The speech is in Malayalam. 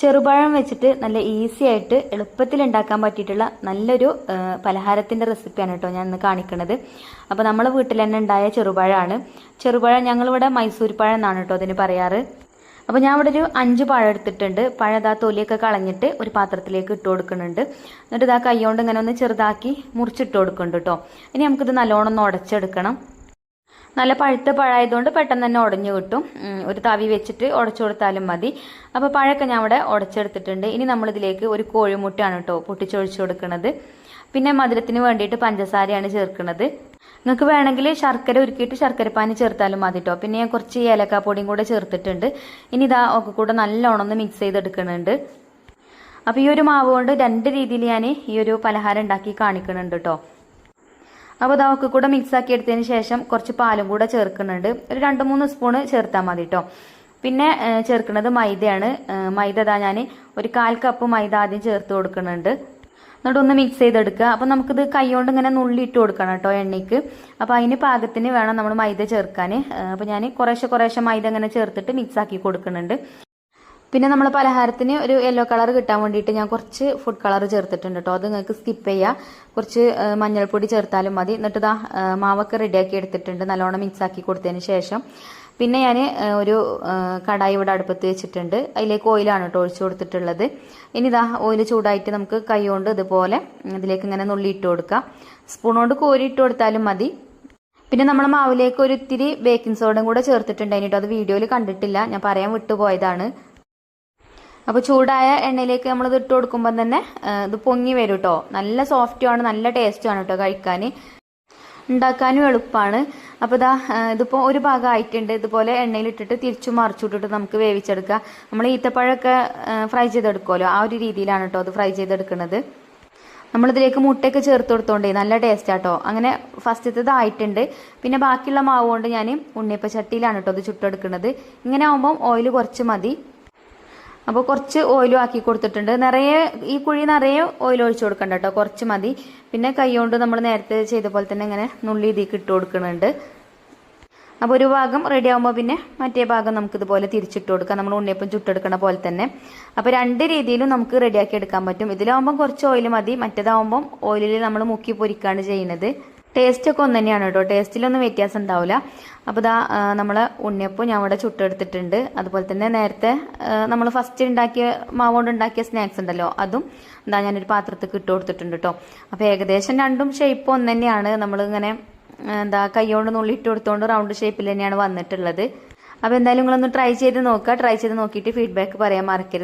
ചെറുപഴം വെച്ചിട്ട് നല്ല ഈസി ആയിട്ട് എളുപ്പത്തിൽ ഉണ്ടാക്കാൻ പറ്റിയിട്ടുള്ള നല്ലൊരു പലഹാരത്തിൻ്റെ റെസിപ്പിയാണ് കേട്ടോ ഞാൻ ഇന്ന് കാണിക്കുന്നത്. അപ്പോൾ നമ്മളെ വീട്ടിൽ തന്നെ ഉണ്ടായ ചെറുപഴമാണ്. ചെറുപഴം ഞങ്ങളിവിടെ മൈസൂർ പഴം എന്നാണ് കേട്ടോ അതിന് പറയാറ്. അപ്പോൾ ഞാൻ ഇവിടെ ഒരു 5 പഴം എടുത്തിട്ടുണ്ട്. പഴം ഇതാ തൊലിയൊക്കെ കളഞ്ഞിട്ട് ഒരു പാത്രത്തിലേക്ക് ഇട്ട് കൊടുക്കുന്നുണ്ട്. എന്നിട്ട് ഇതാ കൈകൊണ്ട് ഇങ്ങനെ ഒന്ന് ചെറുതാക്കി മുറിച്ചിട്ട് കൊടുക്കുന്നുണ്ട് കേട്ടോ. ഇനി നമുക്കിത് നല്ലോണം ഒന്ന് ഉടച്ചെടുക്കണം. നല്ല പഴുത്ത പഴമായതുകൊണ്ട് പെട്ടെന്ന് തന്നെ ഉടഞ്ഞു കിട്ടും. ഒരു തവി വെച്ചിട്ട് ഉടച്ചു കൊടുത്താലും മതി. അപ്പോൾ പഴമൊക്കെ ഞാൻ ഇവിടെ ഉടച്ചെടുത്തിട്ടുണ്ട്. ഇനി നമ്മളിതിലേക്ക് ഒരു കോഴിമുട്ടയാണ് കേട്ടോ പൊട്ടിച്ചൊഴിച്ചു കൊടുക്കുന്നത്. പിന്നെ മധുരത്തിന് വേണ്ടിയിട്ട് പഞ്ചസാരയാണ് ചേർക്കുന്നത്. നിങ്ങൾക്ക് വേണമെങ്കിൽ ശർക്കര ഉരുക്കിയിട്ട് ശർക്കരപ്പാനി ചേർത്താലും മതി കേട്ടോ. പിന്നെ ഞാൻ കുറച്ച് ഏലക്കാപ്പൊടിയും കൂടെ ചേർത്തിട്ടുണ്ട്. ഇനി ഇതാ ഒക്കെ കൂടെ നല്ലോണം ഒന്ന് മിക്സ് ചെയ്തെടുക്കുന്നുണ്ട്. അപ്പോൾ ഈ ഒരു മാവ് കൊണ്ട് 2 രീതിയിൽ ഞാൻ ഈ ഒരു പലഹാരം ഉണ്ടാക്കി കാണിക്കുന്നുണ്ട് കേട്ടോ. അപ്പോൾ അതൊക്കെ കൂടെ മിക്സ് ആക്കി എടുത്തതിന് ശേഷം കുറച്ച് പാലും കൂടെ ചേർക്കുന്നുണ്ട്. ഒരു 2-3 സ്പൂണ് ചേർത്താൽ മതി കേട്ടോ. പിന്നെ ചേർക്കുന്നത് മൈദയാണ്. മൈദ ഇതാ ഞാൻ ഒരു 1/4 കപ്പ് മൈദ ആദ്യം ചേർത്ത് കൊടുക്കുന്നുണ്ട്. എന്നിട്ട് ഒന്ന് മിക്സ് ചെയ്തെടുക്കുക. അപ്പം നമുക്കിത് കൈകൊണ്ട് ഇങ്ങനെ നുള്ളിയിട്ട് കൊടുക്കണം കേട്ടോ എണ്ണയ്ക്ക്. അപ്പോൾ അതിന് പാകത്തിന് വേണം നമ്മൾ മൈദ ചേർക്കാൻ. അപ്പോൾ ഞാൻ കുറേശ്ശെ മൈദ ഇങ്ങനെ ചേർത്തിട്ട് മിക്സ് ആക്കി കൊടുക്കുന്നുണ്ട്. പിന്നെ നമ്മൾ പലഹാരത്തിന് ഒരു യെല്ലോ കളർ കിട്ടാൻ വേണ്ടിയിട്ട് ഞാൻ കുറച്ച് ഫുഡ് കളർ ചേർത്തിട്ടുണ്ട് കേട്ടോ. അത് നിങ്ങൾക്ക് സ്കിപ്പ് ചെയ്യുക. കുറച്ച് മഞ്ഞൾപ്പൊടി ചേർത്താലും മതി. എന്നിട്ട് ഇതാ മാവൊക്കെ റെഡിയാക്കി എടുത്തിട്ടുണ്ട്. നല്ലോണം മിക്സ് ആക്കി കൊടുത്തതിന് ശേഷം പിന്നെ ഞാൻ ഒരു കടായി ഇവിടെ അടുപ്പത്ത് വെച്ചിട്ടുണ്ട്. അതിലേക്ക് ഓയിലാണ് കേട്ടോ ഒഴിച്ചു കൊടുത്തിട്ടുള്ളത്. ഇനി ഇതാ ഓയിൽ ചൂടായിട്ട് നമുക്ക് കൈ കൊണ്ട് ഇതുപോലെ ഇതിലേക്ക് ഇങ്ങനെ നുള്ളിയിട്ട് കൊടുക്കാം. സ്പൂൺ കൊണ്ട് കോരിയിട്ട് കൊടുത്താലും മതി. പിന്നെ നമ്മൾ മാവിലേക്ക് ഒരു ഇത്തിരി ബേക്കിംഗ് സോഡയും കൂടെ ചേർത്തിട്ടുണ്ടായിരുന്നു കേട്ടോ. അത് വീഡിയോയിൽ കണ്ടിട്ടില്ല, ഞാൻ പറയാൻ വിട്ടുപോയതാണ്. അപ്പോൾ ചൂടായ എണ്ണയിലേക്ക് നമ്മളിത് ഇട്ട് കൊടുക്കുമ്പോൾ തന്നെ ഇത് പൊങ്ങി വരും കേട്ടോ. നല്ല സോഫ്റ്റുമാണ്, നല്ല ടേസ്റ്റുമാണ് കേട്ടോ കഴിക്കാൻ. ഉണ്ടാക്കാനും എളുപ്പമാണ്. അപ്പോൾ ഇതാ ഇതിപ്പോൾ ഒരു ഭാഗം ആയിട്ടുണ്ട്. ഇതുപോലെ എണ്ണയിലിട്ടിട്ട് തിരിച്ചു മറിച്ചിട്ടിട്ട് നമുക്ക് വേവിച്ചെടുക്കുക. നമ്മൾ ഈത്തപ്പഴമൊക്കെ ഫ്രൈ ചെയ്തെടുക്കുമല്ലോ, ആ ഒരു രീതിയിലാണ് കേട്ടോ അത് ഫ്രൈ ചെയ്തെടുക്കുന്നത്. നമ്മളിതിലേക്ക് മുട്ടയൊക്കെ ചേർത്ത് കൊടുത്തോണ്ടേ നല്ല ടേസ്റ്റാട്ടോ. അങ്ങനെ ഫസ്റ്റത്തേത് ആയിട്ടുണ്ട്. പിന്നെ ബാക്കിയുള്ള മാവ് കൊണ്ട് ഞാൻ ഉണ്ണിയപ്പ ചട്ടിയിലാണ് കേട്ടോ അത് ചുട്ടെടുക്കുന്നത്. ഇങ്ങനെ ആകുമ്പം ഓയിൽ കുറച്ച് മതി. അപ്പോൾ കുറച്ച് ഓയിലും ആക്കി കൊടുത്തിട്ടുണ്ട്. നിറയെ ഈ കുഴി നിറയെ ഓയിൽ ഒഴിച്ചു കൊടുക്കണ്ട കേട്ടോ, കുറച്ച് മതി. പിന്നെ കൈ കൊണ്ട് നമ്മൾ നേരത്തെ ചെയ്ത പോലെ തന്നെ ഇങ്ങനെ നുള്ളി ഇതിലേക്ക് ഇട്ട് കൊടുക്കുന്നുണ്ട്. അപ്പോൾ ഒരു ഭാഗം റെഡി ആകുമ്പോൾ പിന്നെ മറ്റേ ഭാഗം നമുക്കിതുപോലെ തിരിച്ചിട്ട് കൊടുക്കാം, നമ്മൾ ഉണ്ണിയപ്പം ചുട്ടെടുക്കണ പോലെ തന്നെ. അപ്പോൾ 2 രീതിയിലും നമുക്ക് റെഡിയാക്കി എടുക്കാൻ പറ്റും. ഇതിലാവുമ്പം കുറച്ച് ഓയിൽ മതി, മറ്റേതാവുമ്പം ഓയിലിൽ നമ്മൾ മുക്കി പൊരിക്കുകയാണ് ചെയ്യുന്നത്. ടേസ്റ്റൊക്കെ ഒന്ന് തന്നെയാണ് കേട്ടോ, ടേസ്റ്റിലൊന്നും വ്യത്യാസം ഉണ്ടാവില്ല. അപ്പോൾ ഇതാ നമ്മൾ ഉണ്ണിയപ്പം ഞാൻ ഇവിടെ ചുട്ടെടുത്തിട്ടുണ്ട്. അതുപോലെ തന്നെ നേരത്തെ നമ്മൾ ഫസ്റ്റ് ഉണ്ടാക്കിയ മാവ് കൊണ്ട് ഉണ്ടാക്കിയ സ്നാക്സ് ഉണ്ടല്ലോ, അതും എന്താ ഞാനൊരു പാത്രത്തിൽ ഇട്ട് കൊടുത്തിട്ടുണ്ട് കേട്ടോ. അപ്പോൾ ഏകദേശം രണ്ടും ഷേപ്പ് ഒന്ന് തന്നെയാണ്. നമ്മളിങ്ങനെ എന്താ കൈകൊണ്ട് നുള്ളിയിട്ട് കൊടുത്തുകൊണ്ട് റൗണ്ട് ഷേപ്പിൽ തന്നെയാണ് വന്നിട്ടുള്ളത്. അപ്പോൾ എന്തായാലും നിങ്ങളൊന്ന് ട്രൈ ചെയ്ത് നോക്കുക. ട്രൈ ചെയ്ത് നോക്കിയിട്ട് ഫീഡ്ബാക്ക് പറയാൻ മറക്കരുത്.